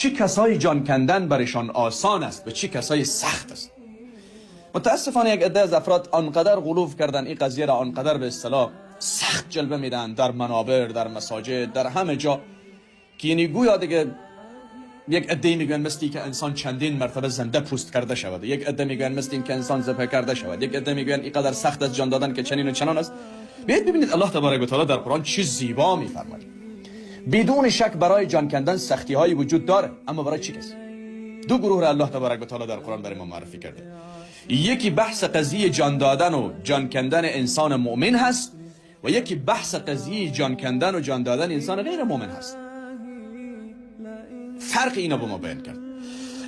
چه کسایی جان کندن برشان آسان است و چه کسایی سخت است. متاسفانه یک عده از افراد آنقدر غلوف کردن این قضیه را، آنقدر به اصطلاح سخت جلوه میدن در منابر، در مساجد، در همه جا، که یعنی گویا دیگه یک عده میگن مثل که انسان چندین مرتبه زنده پوست کرده شود، یک عده میگن مثل این که انسان ذبح کرده شود، یک عده میگن اینقدر سخت از جان دادن که چنین و چنان است. بیایید ببینید الله تبارک و تعالی در قرآن چه زیبا میفرماید. بدون شک برای جان کندن سختی هایی وجود داره، اما برای چه کسی؟ دو گروه را الله تبارک و تعالی در قرآن برای ما معرفی کرده. یکی بحث قضیه جان دادن و جان کندن انسان مؤمن هست و یکی بحث قضیه جان کندن و جان دادن انسان غیر مؤمن هست. فرق اینا به ما بیان کرد.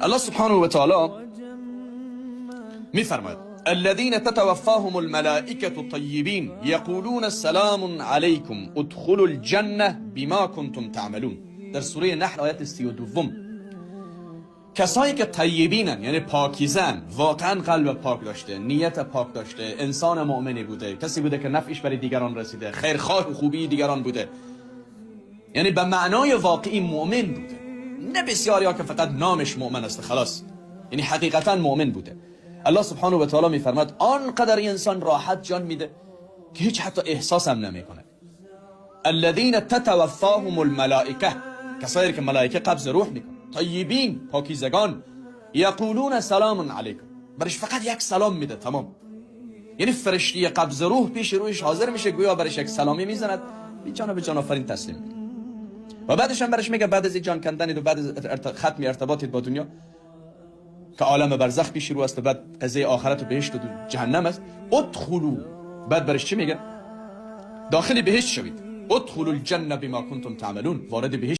الله سبحانه و تعالی میفرماید الذين تتوفاهم الملائكة طيبين يقولون السلام عليكم ادخلوا الجنة بما كنتم تعملون. در سوره نحل آیت 32. کسایی که طیبینن یعنی پاکیزن، واقعا قلب پاک داشته، نیت پاک داشته، انسان مؤمنی بوده، کسی بوده که نفعش برای دیگران رسیده، خیرخواه و خوبی دیگران بوده، یعنی به معنای واقعی مؤمن بوده، نه بسیاری ها که فقط نامش مؤمن است خلاص، یعنی حقیقتا مؤمن بوده. الله سبحانه و تعالی میفرماد آنقدر انسان راحت جان میده که هیچ حتی احساس هم نمیکنه. الذين تتوفاهم الملائکه، کسایی که ملائکه قبض روح میکنه، طیبین، پاکیزگان، یقولون سلام علیکم، برش فقط یک سلام میده تمام. یعنی فرشته قبض روح پیش رویش حاضر میشه، گویا برش یک سلامی میزند، بی جان به جان آفرین تسلیم میده. و بعدش هم برش میگه بعد از جان کندن و بعد از ختم ارتباطت با دنیا که عالم برزخ پیش رو است و بعد قضیه آخرت و بهشت و جهنم است، ادخلوا، بعد برش چی میگه؟ داخل بهشت شوید، ادخلوا الجنه بما کنتم تعملون، وارد بهشت